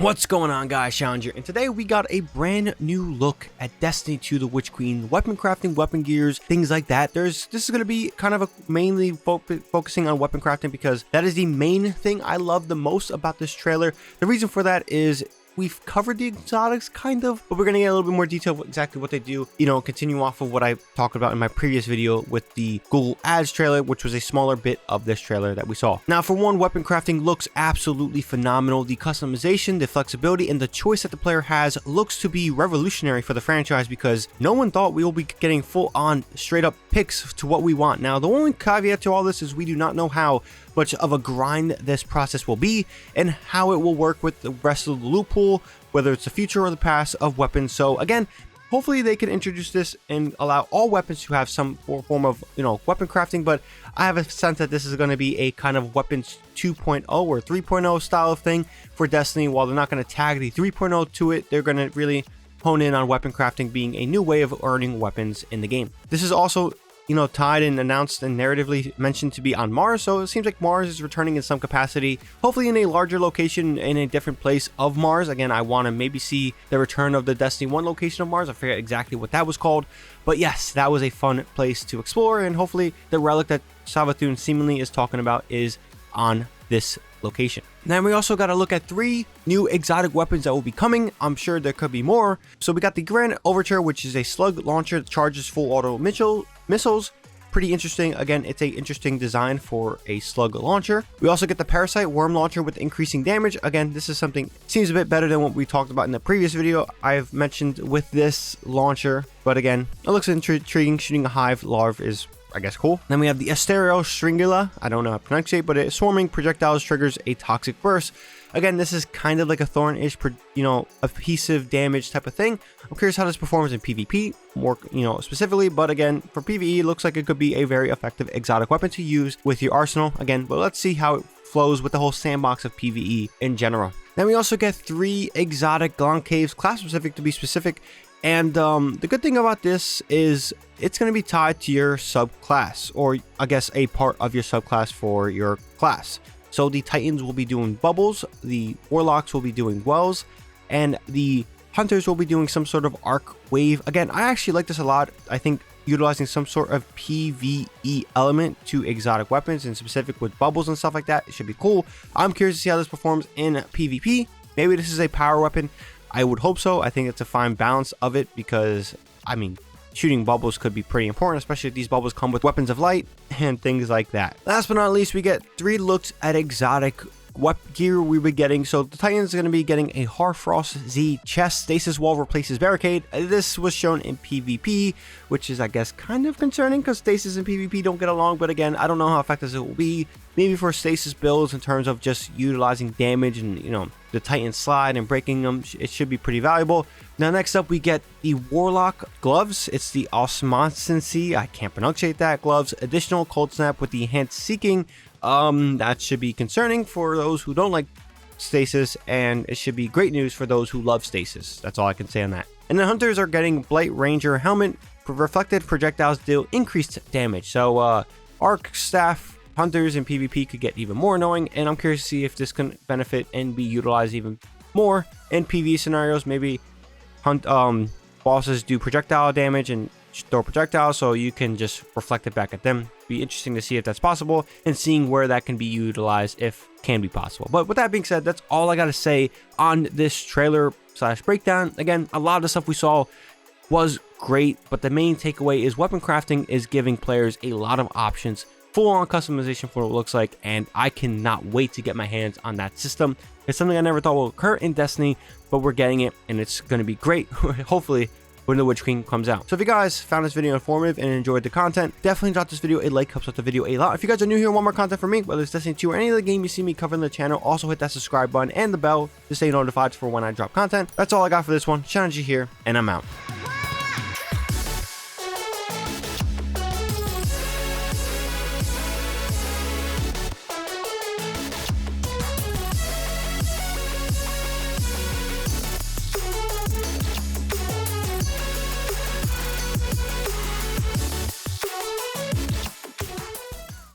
What's going on, guys? Challenger, and today we got a brand new look at Destiny 2 the Witch Queen, weapon crafting, weapon gears, things like that. This is going to be kind of mainly focusing on weapon crafting because that is the main thing I love the most about this trailer. The reason for that is we've covered the exotics kind of, but we're going to get a little bit more detail of exactly what they do, continue off of what I talked about in my previous video with the Google Ads trailer, which was a smaller bit of this trailer that we saw. Now, for one, weapon crafting looks absolutely phenomenal. The customization, the flexibility, and the choice that the player has looks to be revolutionary for the franchise because no one thought we will be getting full-on straight-up picks to what we want. Now, the only caveat to all this is we do not know how much of a grind this process will be and how it will work with the rest of the loot pool, whether it's the future or the past of weapons. So again, hopefully they can introduce this and allow all weapons to have some form of weapon crafting, but I have a sense that this is going to be a kind of weapons 2.0 or 3.0 style of thing for Destiny. While they're not going to tag the 3.0 to it, they're going to really hone in on weapon crafting being a new way of earning weapons in the game. This is also tied and announced and narratively mentioned to be on Mars, so it seems like Mars is returning in some capacity, hopefully in a larger location in a different place of Mars. Again, I want to maybe see the return of the Destiny 1 location of Mars. I forget exactly what that was called, but yes, that was a fun place to explore, and hopefully the relic that Savathun seemingly is talking about is on this location. Then we also got to look at 3 new exotic weapons that will be coming. I'm sure there could be more. So we got the Grand Overture, which is a slug launcher that charges full auto missiles. Pretty interesting. Again, it's a interesting design for a slug launcher. We also get the Parasite Worm Launcher with increasing damage. Again, this is something seems a bit better than what we talked about in the previous video I've mentioned with this launcher, but again, it looks intriguing. Shooting a hive larve is, I guess, cool. Then we have the Asterio Stringula. I don't know how to pronounce it, but it swarming projectiles triggers a toxic burst. Again, this is kind of like a thorn-ish, adhesive damage type of thing. I'm curious how this performs in PvP, more, specifically, but again, for PvE, it looks like it could be a very effective exotic weapon to use with your arsenal. Again, but let's see how it flows with the whole sandbox of PvE in general. Then we also get 3 exotic Glon Caves, class-specific to be specific. And the good thing about this is it's going to be tied to your subclass, or I guess a part of your subclass for your class. So the Titans will be doing bubbles, the Warlocks will be doing wells, and the Hunters will be doing some sort of arc wave. Again, I actually like this a lot. I think utilizing some sort of PvE element to exotic weapons, and specific with bubbles and stuff like that, it should be cool. I'm curious to see how this performs in PvP. Maybe this is a power weapon. I would hope so. I think it's a fine balance of it because, I mean, shooting bubbles could be pretty important, especially if these bubbles come with weapons of light and things like that. Last but not least, we get 3 looks at exotic gear we'll be getting. So the Titans are going to be getting a Harfrost Z chest. Stasis wall replaces barricade. This was shown in PvP, which is, I guess, kind of concerning because stasis and PvP don't get along. But again, I don't know how effective it will be. Maybe for stasis builds in terms of just utilizing damage and, the Titan slide and breaking them, it should be pretty valuable. Now, next up, we get the Warlock gloves. It's the Osmosency, I can't pronunciate that, gloves. Additional cold snap with the enhanced seeking. That should be concerning for those who don't like stasis, and it should be great news for those who love stasis. That's all I can say on that. And the Hunters are getting Blight Ranger helmet. Reflected projectiles deal increased damage. So, Arc Staff Hunters in PvP could get even more annoying, and I'm curious to see if this can benefit and be utilized even more in PvE scenarios. Maybe bosses do projectile damage and throw projectiles, so you can just reflect it back at them. Be interesting to see if that's possible and seeing where that can be utilized if can be possible. But with that being said, that's all I got to say on this trailer / breakdown. Again, a lot of the stuff we saw was great, but the main takeaway is weapon crafting is giving players a lot of options, full-on customization for what it looks like, and I cannot wait to get my hands on that system. It's something I never thought would occur in Destiny, but we're getting it, and it's going to be great, hopefully, when the Witch Queen comes out. So if you guys found this video informative and enjoyed the content, definitely drop this video a like, helps out the video a lot. If you guys are new here and want more content from me, whether it's Destiny 2 or any other game you see me covering the channel, also hit that subscribe button and the bell to stay notified for when I drop content. That's all I got for this one. Challenger here, and I'm out.